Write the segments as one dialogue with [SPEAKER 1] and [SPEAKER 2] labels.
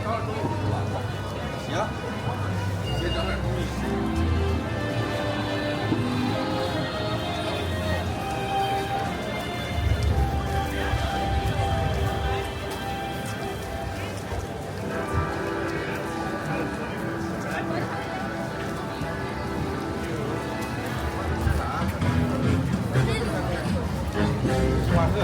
[SPEAKER 1] 行，先整点东西。万贺。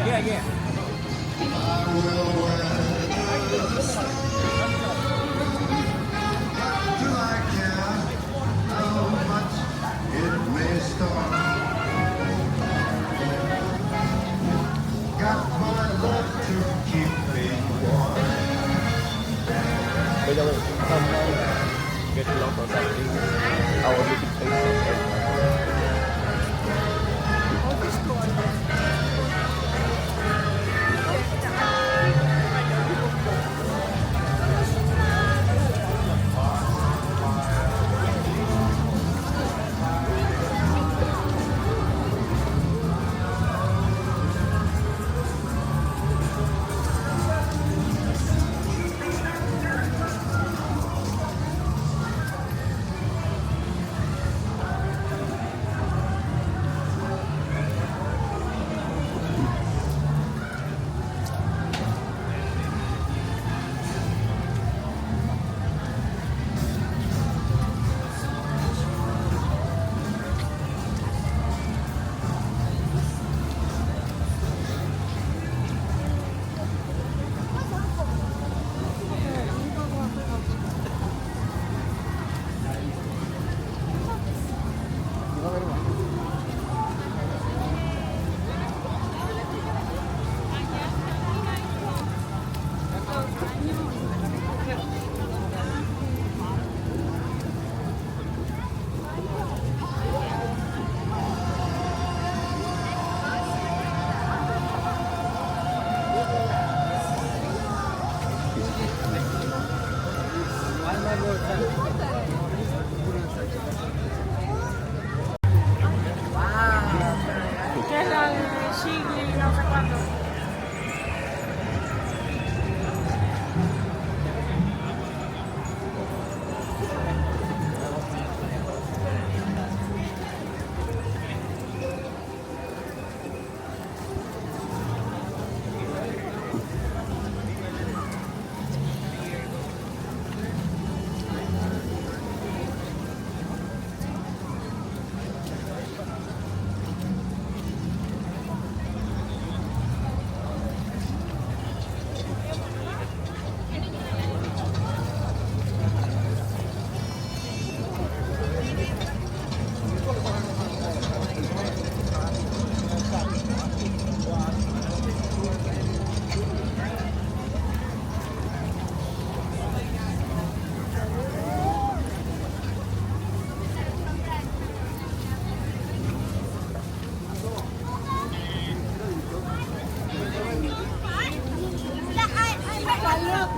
[SPEAKER 1] Yeah, yeah.
[SPEAKER 2] Bây giờ không get lost or something. Our meeting place.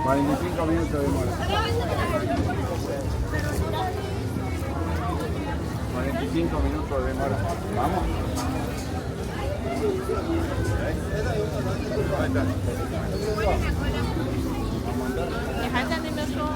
[SPEAKER 1] $45 minutos de demora. 45 minutos de demora. Vamos. Ahí está.
[SPEAKER 3] 你还在那边说。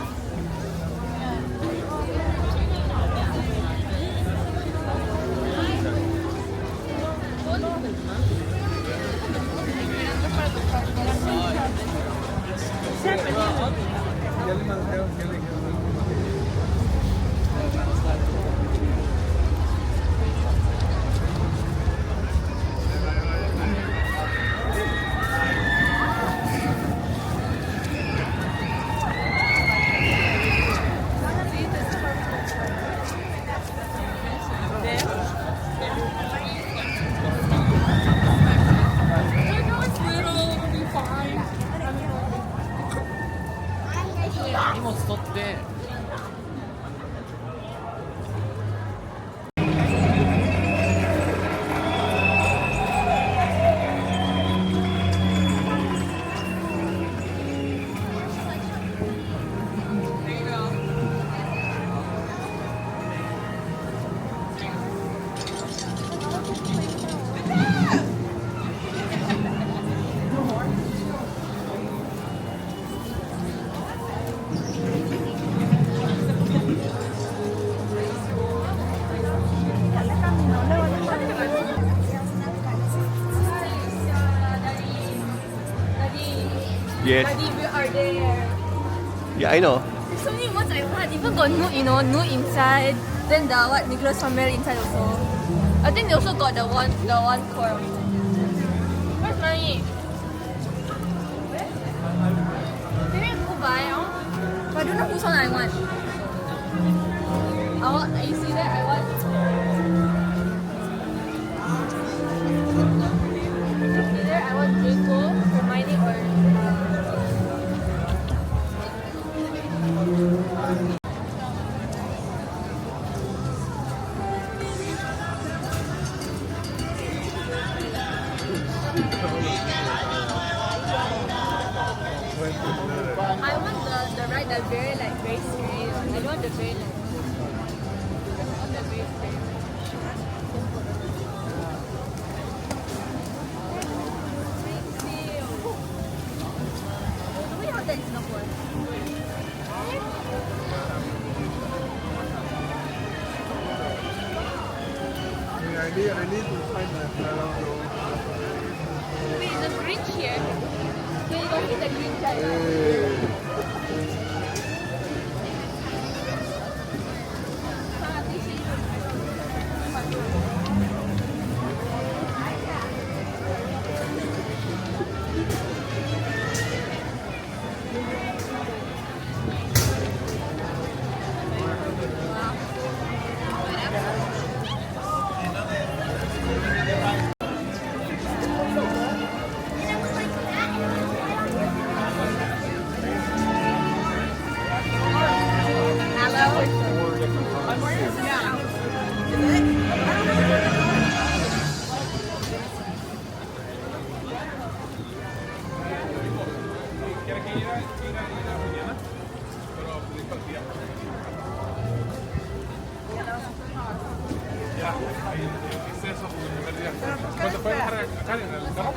[SPEAKER 2] Yes.
[SPEAKER 3] Daddy, we are there.
[SPEAKER 2] Yeah, I know.
[SPEAKER 3] There's so many words I want. Even got Noot, Noot inside. Then the what Nicholas Flamel inside also. I think they also got the one core. Where's money? Maybe I go buy. But I don't know whose one I want. You see that? I want. Either I want Draco, Hermione, or. I want the right, the very very straight. I don't want the very I want the very straight. Do we have that in Singapore?
[SPEAKER 1] I need to find my
[SPEAKER 3] Wait, is the Grinch here? Can you go get the Grinch guy?
[SPEAKER 1] ¿Cuándo fue acá en el carro?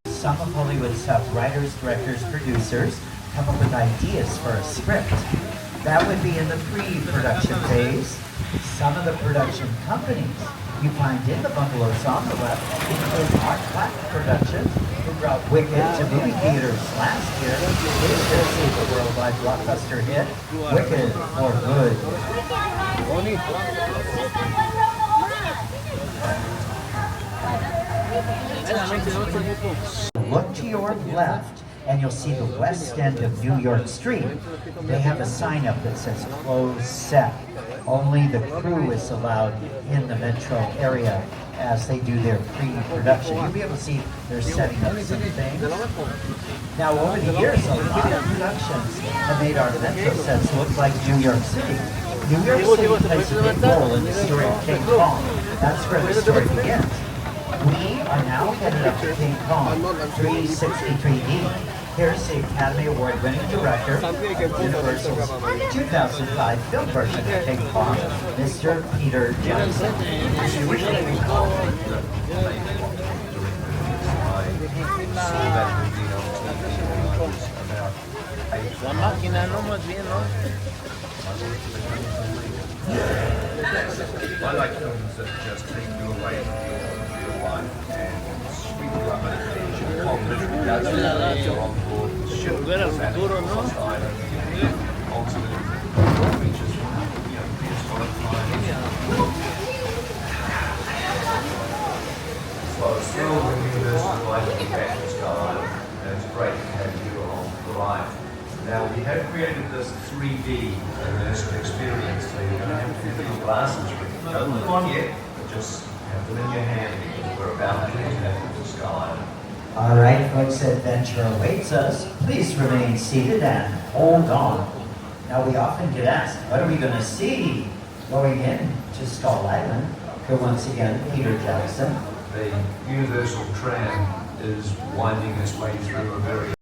[SPEAKER 4] Some of Hollywood's top writers, directors, producers come up with ideas for a script. That would be in the pre-production phase. Some of the production companies You find in the bungalows on the left include Mark Platt Productions, who brought Wicked to movie theaters last year. This year sees the worldwide blockbuster hit, Wicked for Good. Look to your left and you'll see the west end of New York Street. They have a sign up that says closed set. Only the crew is allowed in the metro area as they do their pre-production. You'll be able to see they're setting up some things. Now over the years, a lot of productions have made our metro sets look like New York City. New York City plays a big role in the story of King Kong. That's where the story begins. We are now headed up to King Kong 363D. Here's the Academy Award-winning director of Universal's 2005 film version of King Kong, Mr. Peter Jackson.
[SPEAKER 1] La máquina, no, más bien, ¿no? I like films that just take you away from your life and sweep you up an adventure. On literally does you're on board the ship. Ultimately, features, prehistoric times. So I was thrilled when Universal invited me back to Star Island, and it's great to have you along for the ride. Now, we have created this 3D immersive experience, so you're going to have physical glasses with you. Don't look on yet, but just have them in your hand because we're about to enter into Sky Island.
[SPEAKER 4] All right, folks, adventure awaits us. Please remain seated and hold on. Now, we often get asked, what are we going to see going in to Skull Island? So once again, Peter Jackson.
[SPEAKER 1] The Universal Tram is winding its way through a very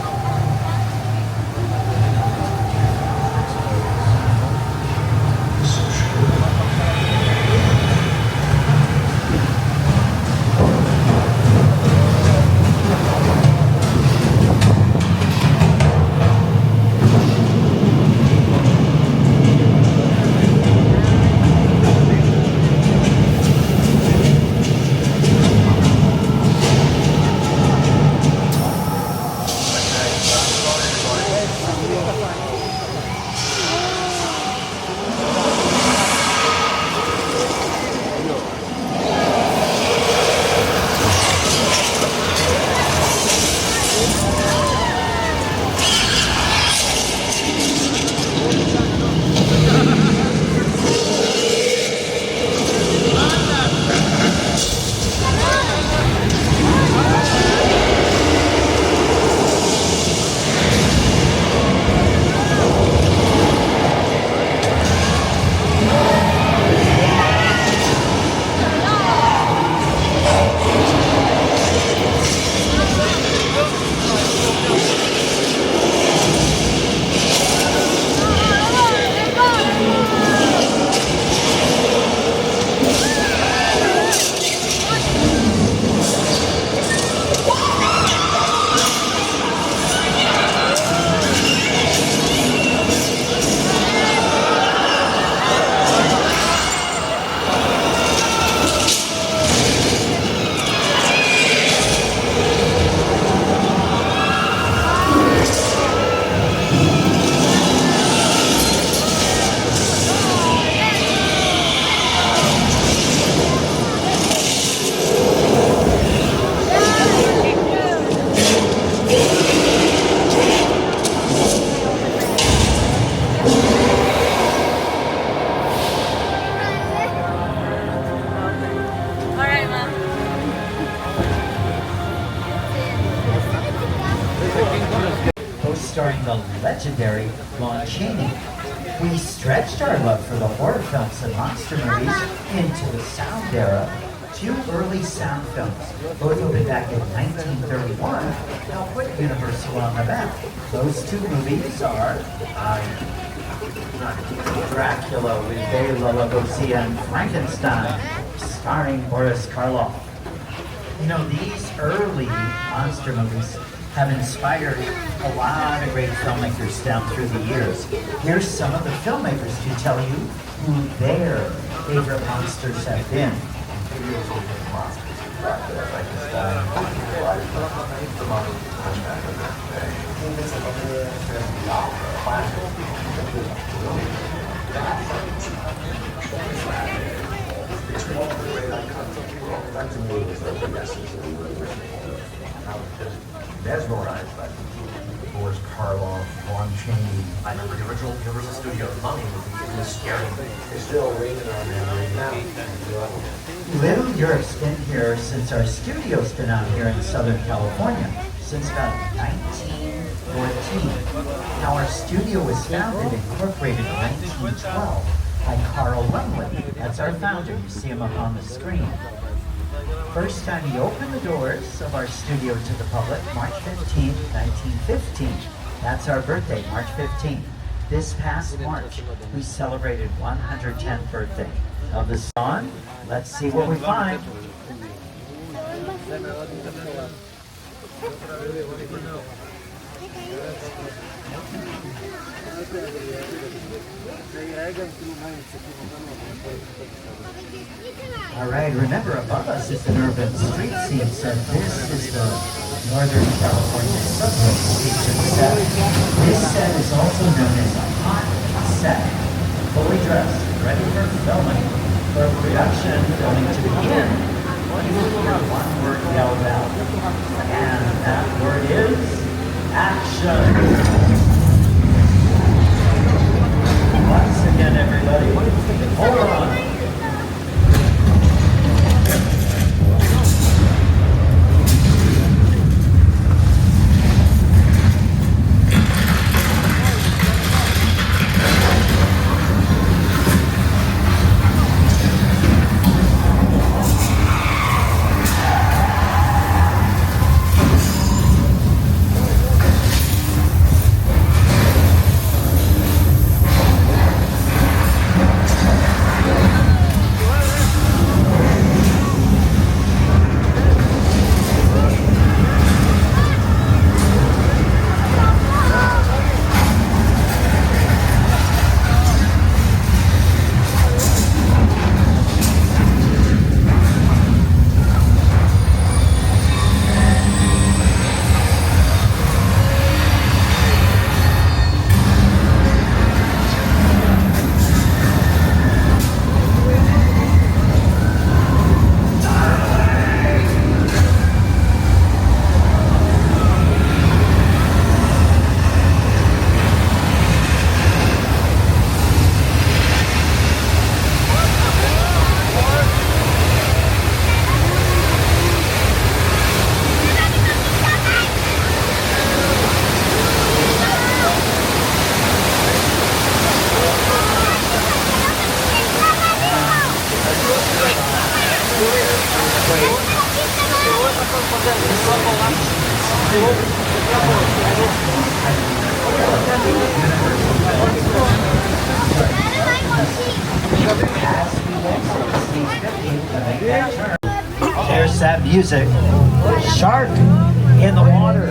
[SPEAKER 4] starring the legendary Lon Chaney. We stretched our love for the horror films and monster movies into the sound era. Two early sound films, both opened back in 1931, helped put Universal on the map. Those two movies are Dracula with Bela Lugosi and Frankenstein, starring Boris Karloff. You know, these early monster movies have inspired a lot of great filmmakers down through the years. Here's some of the filmmakers to tell you who their favorite monsters have been.
[SPEAKER 1] Mesmerized by Boris Karloff, Lon Chaney. I remember the original Universal Studios Mummy movie. It was scary. It's still raining on me right now.
[SPEAKER 4] Little Europe's been here since our studio's been out here in Southern California, since about 1914. Now our studio was founded and incorporated in 1912 by Carl Lumley. That's our founder. You see him up on the screen. First time he opened the doors of our studio to the public, March 15, 1915. That's our birthday, March 15th. This past March, we celebrated 110th birthday of the song. Let's see what we find. All right, remember above us is an urban street scene set. This is the Northern California subway station set. This set is also known as a hot set. Fully dressed, ready for filming. For production filming to begin, you will hear one word yelled out. And that word is action. Once again, everybody, hold on. There's that music. Shark in the water.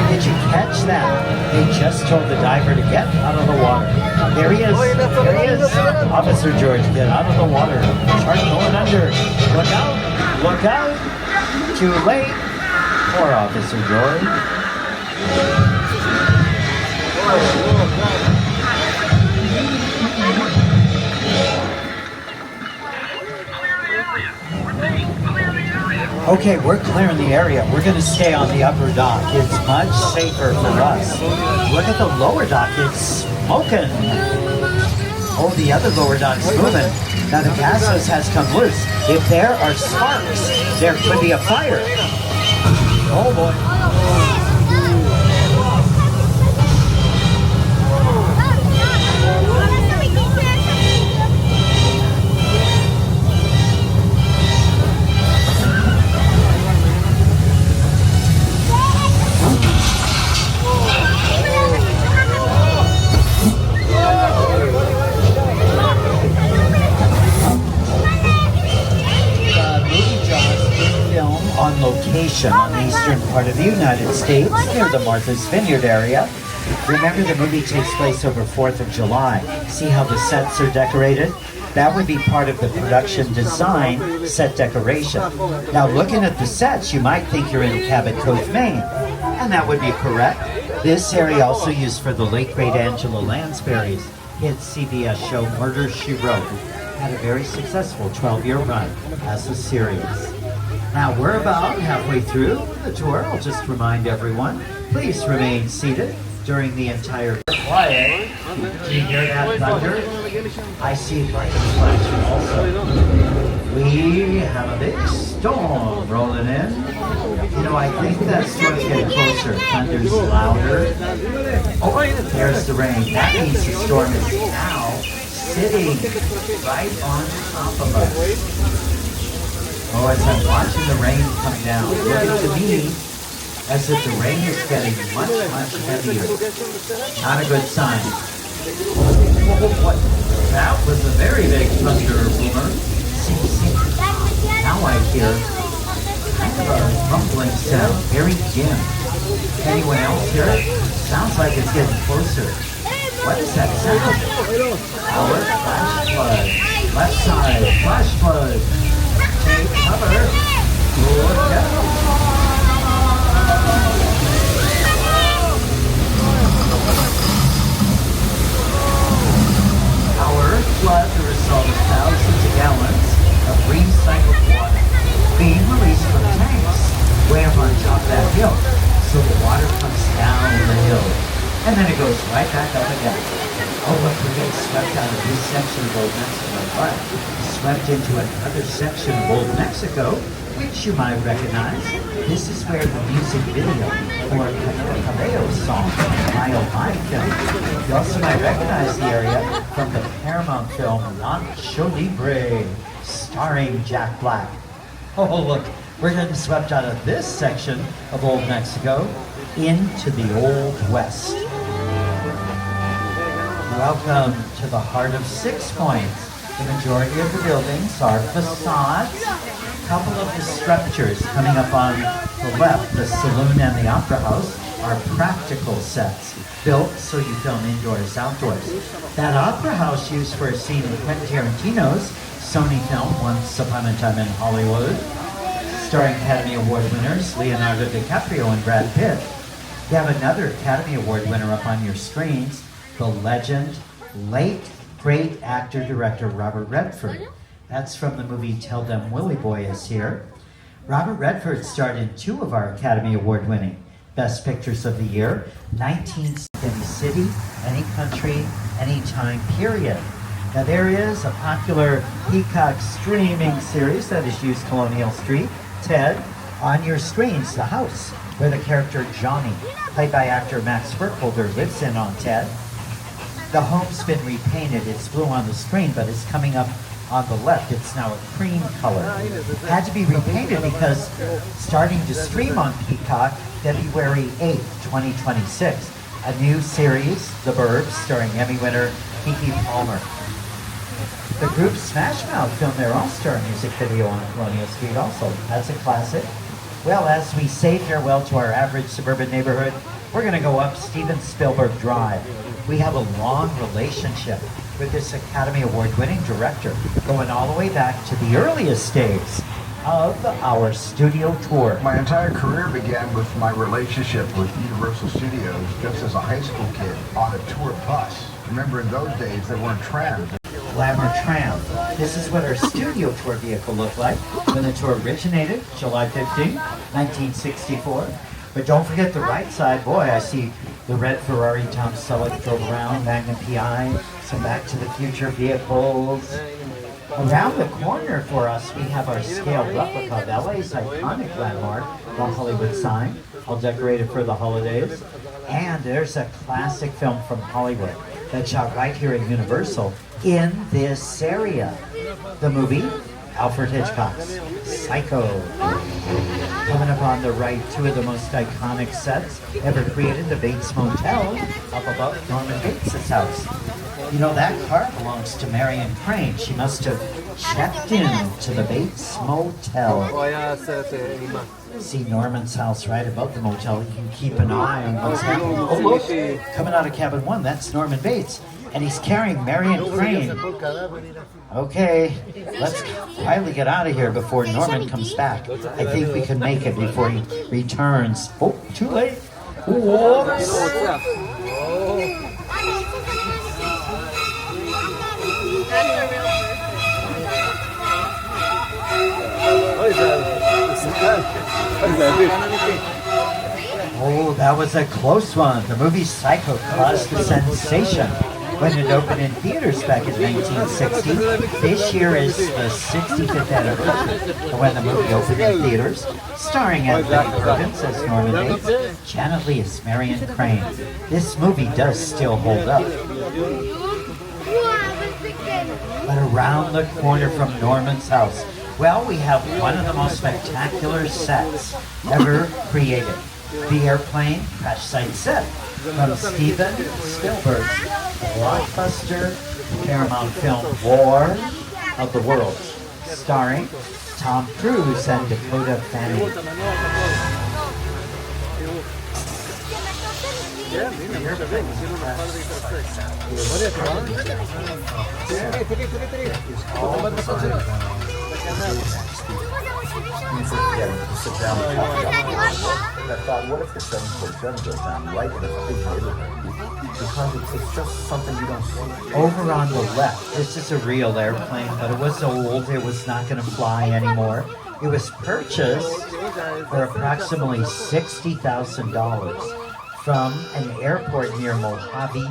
[SPEAKER 4] Did you catch that? They just told the diver to get out of the water. There he is. There he is. Officer George, get out of the water. Shark going under. Look out. Look out. Too late. Poor Officer George. Okay, we're clearing the area. We're going to stay on the upper dock. It's much safer for us. Look at the lower dock. It's smoking. Oh, the other lower dock's moving. Now the gasos has come loose. If there are sparks, there could be a fire. Oh boy. On location on the eastern part of the United States, near the Martha's Vineyard area. Remember, the movie takes place over 4th of July. See how the sets are decorated? That would be part of the production design set decoration. Now, looking at the sets, you might think you're in Cabot Cove, Maine, and that would be correct. This area also used for the late great Angela Lansbury's hit CBS show Murder, She Wrote. Had a very successful 12-year run as a series. Now we're about halfway through the tour. I'll just remind everyone, please remain seated during the entire quiet. Do you hear that thunder? I see lightning flashing also. We have a big storm rolling in. You know, I think that storm's getting closer. Thunder's louder. Oh, there's the rain. That means the storm is now sitting right on top of us. Oh, as I'm watching the rain come down, looking to me as if the rain is getting much, much heavier. Not a good sign. What? That was a very big thunder boomer. See. Now I hear kind of a rumbling sound, very dim. Anyone else hear it? Sounds like it's getting closer. What is that sound? Our flash flood. Left side, flash flood. Take cover. Look out. Our flood, the result of thousands of gallons of recycled water being released from tanks way up on top of that hill. So the water comes down the hill and then it goes right back up again. Oh, look, we're getting swept out of this section of Old Mexico, but swept into another section of Old Mexico, which you might recognize. This is where the music video for Camila Cabello's song, My Oh My film. You also might recognize the area from the Paramount film Nacho Libre, starring Jack Black. Oh, look, we're getting swept out of this section of Old Mexico into the Old West. Welcome to the heart of Six Points. The majority of the buildings are facades. A couple of the structures coming up on the left, the saloon and the opera house, are practical sets built so you film indoors, outdoors. That opera house used for a scene in Quentin Tarantino's Sony film Once Upon a Time in Hollywood, starring Academy Award winners Leonardo DiCaprio and Brad Pitt. You have another Academy Award winner up on your screens, the legend, late great actor-director Robert Redford. That's from the movie Tell Them Willie Boy Is Here. Robert Redford starred in 2 of our Academy Award winning Best Pictures of the Year, 19th Any City, Any Country, Any Time period. Now there is a popular Peacock streaming series that has used Colonial Street, Ted, on your screens, The House, where the character Johnny, played by actor Max Burkholder, lives in on Ted. The home's been repainted. It's blue on the screen, but it's coming up on the left. It's now a cream color. Had to be repainted because starting to stream on Peacock February 8th, 2026, a new series, The Burbs, starring Emmy winner Keke Palmer. The group Smash Mouth filmed their all-star music video on Colonial Street also. That's a classic. Well, as we say farewell to our average suburban neighborhood, we're going to go up Steven Spielberg Drive. We have a long relationship with this Academy Award-winning director, going all the way back to the earliest days of our studio tour.
[SPEAKER 5] My entire career began with my relationship with Universal Studios just as a high school kid on a tour bus. Remember, in those days, there weren't trams.
[SPEAKER 4] Glamour Tram. This is what our studio tour vehicle looked like when the tour originated, July 15, 1964. But don't forget the right side. Boy, I see the red Ferrari Tom Selleck drove around, Magnum PI, some Back to the Future vehicles. Around the corner for us, we have our scale replica of LA's iconic landmark, the Hollywood sign, all decorated for the holidays. And there's a classic film from Hollywood that's shot right here at Universal in this area. The movie, Alfred Hitchcock's Psycho. Coming up on the right, 2 of the most iconic sets ever created, the Bates Motel up above Norman Bates' house. You know, that car belongs to Marion Crane. She must have checked in to the Bates Motel. See Norman's house right above the motel. You can keep an eye on what's happening. Oh, look, coming out of cabin 1, that's Norman Bates. And he's carrying Marion Crane. Okay, let's quietly get out of here before Norman comes back. I think we can make it before he returns. Oh, too late. Whoops. Oh, that was a close one. The movie Psycho caused a sensation when it opened in theaters back in 1960. This year is the 65th anniversary of when the movie opened in theaters, starring Anthony Perkins as Norman Bates, Janet Leigh as Marion Crane. This movie does still hold up. But around the corner from Norman's house, well, we have one of the most spectacular sets ever created. The airplane crash site set from Steven Spielberg's blockbuster Paramount film War of the Worlds, starring Tom Cruise and Dakota Fanning.
[SPEAKER 5] Sit down and talk about it. And I thought, what if the 747 goes down right in a big neighborhood? Because it's just something you don't see.
[SPEAKER 4] Over on the left, this is a real airplane, but it was old. It was not going to fly anymore. It was purchased for approximately $60,000 from an airport near Mojave,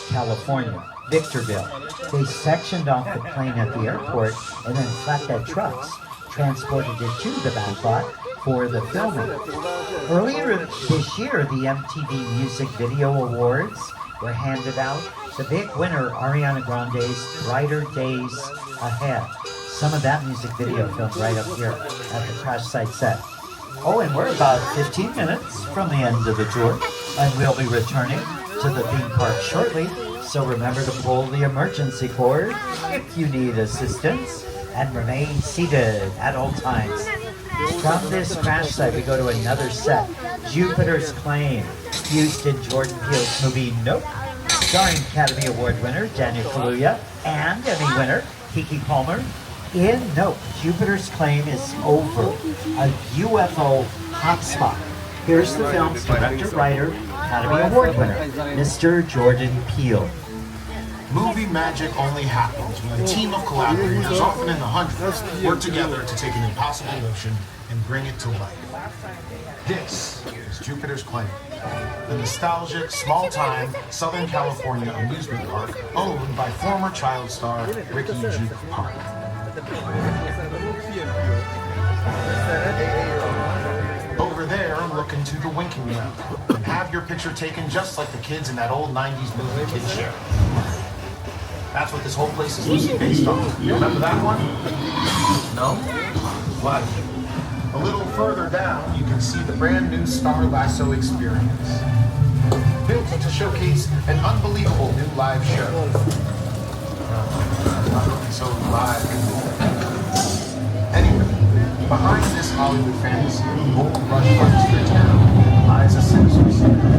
[SPEAKER 4] California, Victorville. They sectioned off the plane at the airport and then flatbed trucks transported it to the back lot for the filming. Earlier this year, the MTV Music Video Awards were handed out. The big winner, Ariana Grande's Brighter Days Ahead. Some of that music video filmed right up here at the crash site set. Oh, and we're about 15 minutes from the end of the tour, and we'll be returning to the theme park shortly. So remember to pull the emergency cord if you need assistance, and remain seated at all times. From this crash site, we go to another set, Jupiter's Claim, used in Jordan Peele's movie Nope, starring Academy Award winner Daniel Kaluuya and Emmy winner Keke Palmer. In Nope, Jupiter's Claim is over, a UFO hotspot. Here's the film's director, writer, Academy Award winner, Mr. Jordan Peele.
[SPEAKER 6] Movie magic only happens when a team of collaborators, often in the hundreds, work together to take an impossible notion and bring it to life. This is Jupiter's Claim, the nostalgic, small-time Southern California amusement park owned by former child star Ricky Juke Park. Over there, look into the winking well and have your picture taken just like the kids in that old 90s movie Kid Show. That's what this whole place is loosely based on. You remember that one? No? What? A little further down, you can see the brand new Star Lasso experience. Built to showcase an unbelievable new live show. Not looking so live. Anyway, behind this Hollywood fantasy, Gold Rush Frontier Town lies a sinister secret.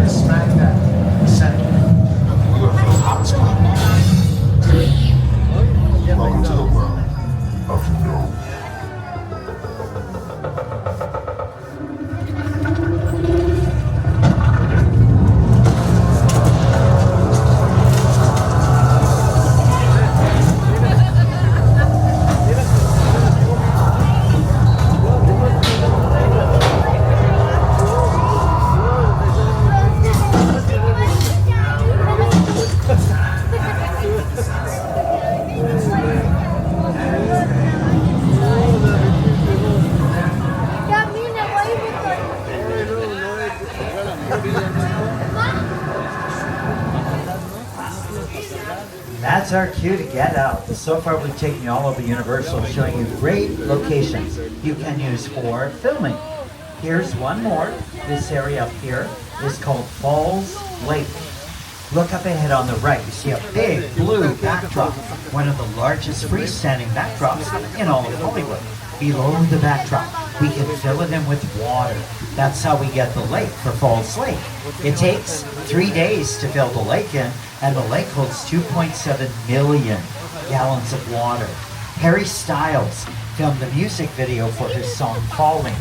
[SPEAKER 6] Smack that center of the UFO hotspot. Welcome to the world of no.
[SPEAKER 4] That's our cue to get out. So far we've taken you all over Universal, showing you great locations you can use for filming. Here's one more. This area up here is called Falls Lake. Look up ahead on the right. You see a big blue backdrop, one of the largest freestanding backdrops in all of Hollywood. Below the backdrop, we can fill it in with water. That's how we get the lake for Falls Lake. It takes 3 days to fill the lake in, and the lake holds 2.7 million gallons of water. Harry Styles filmed the music video for his song Falling.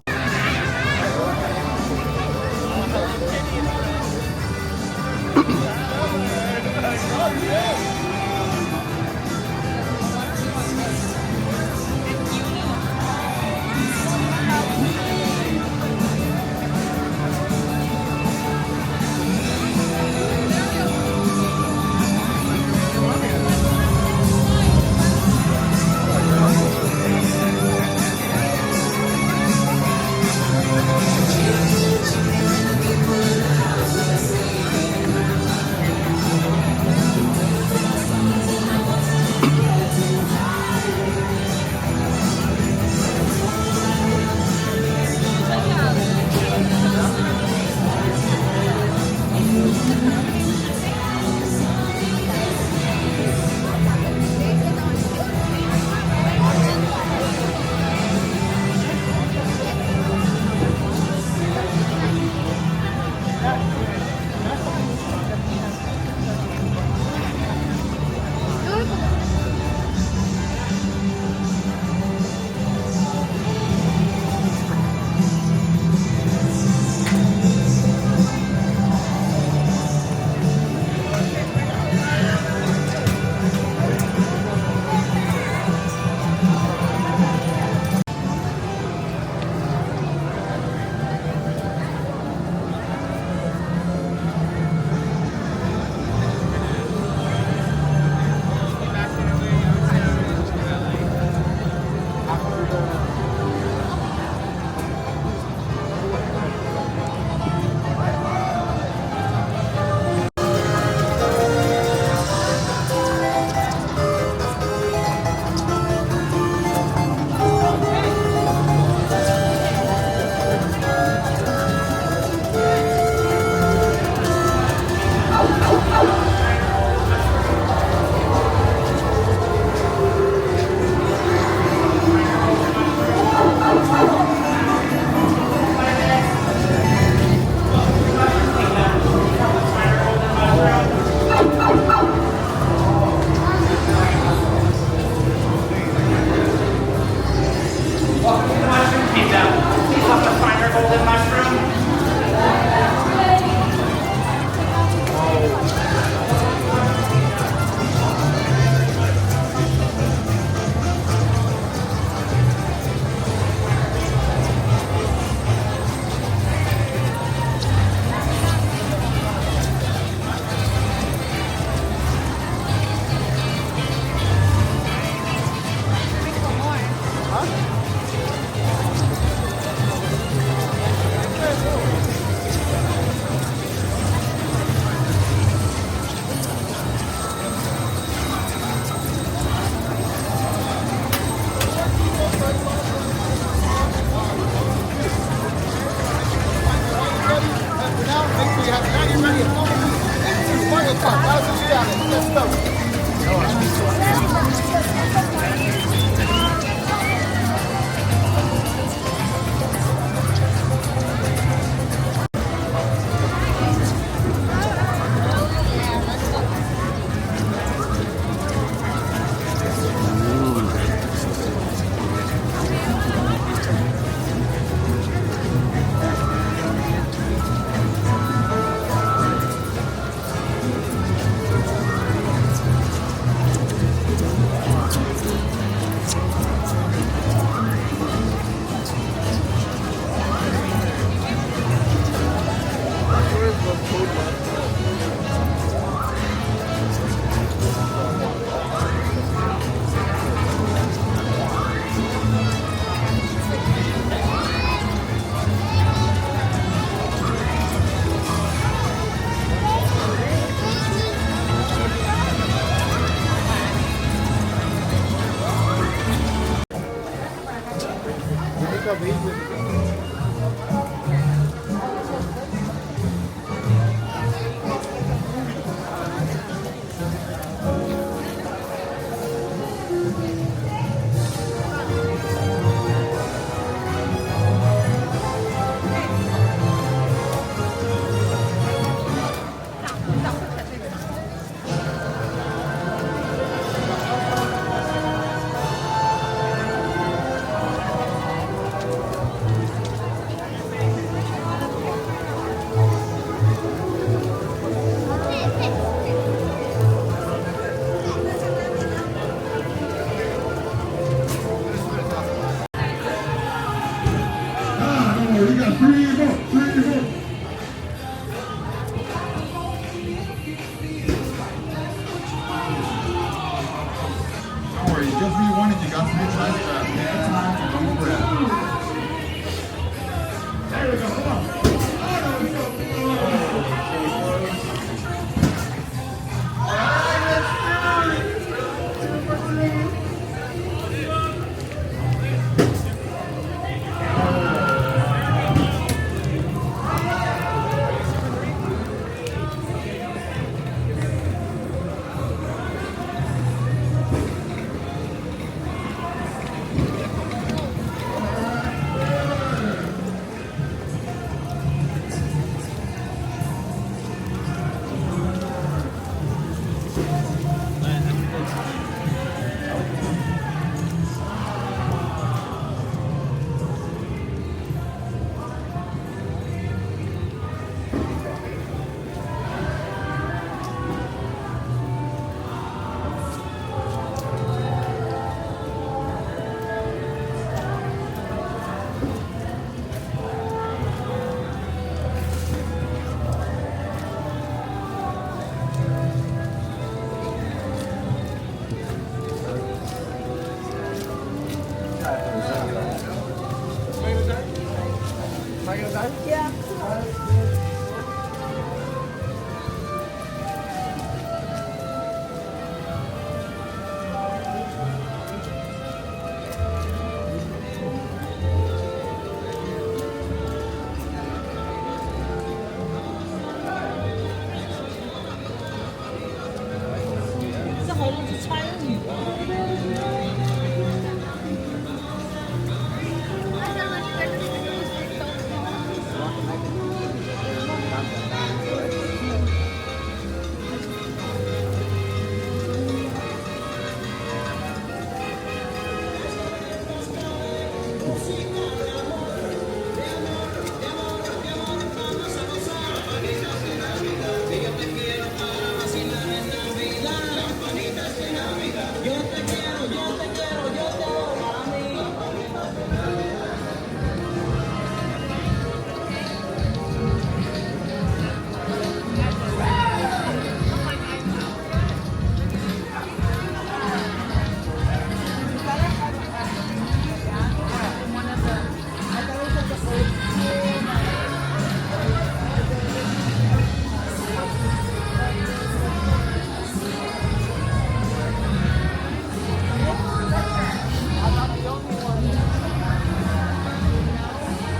[SPEAKER 7] Don't worry, just rewind it. You got some good times back. Take time to deep breath. There we go. Come on.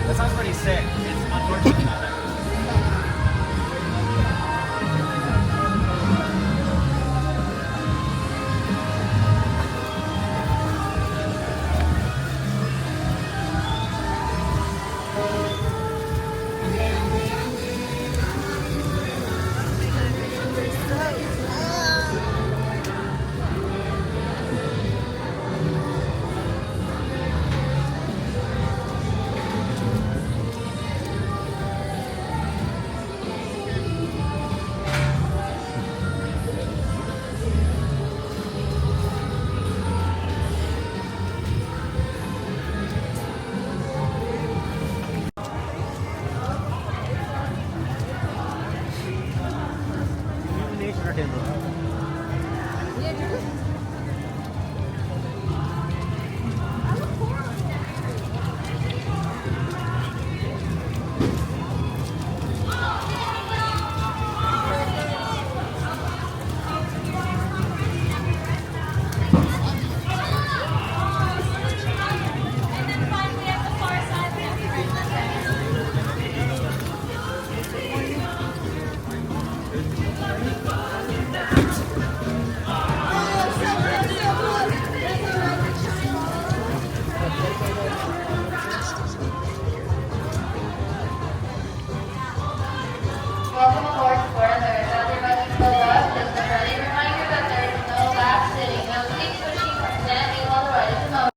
[SPEAKER 2] That sounds pretty sick. It's unfortunately not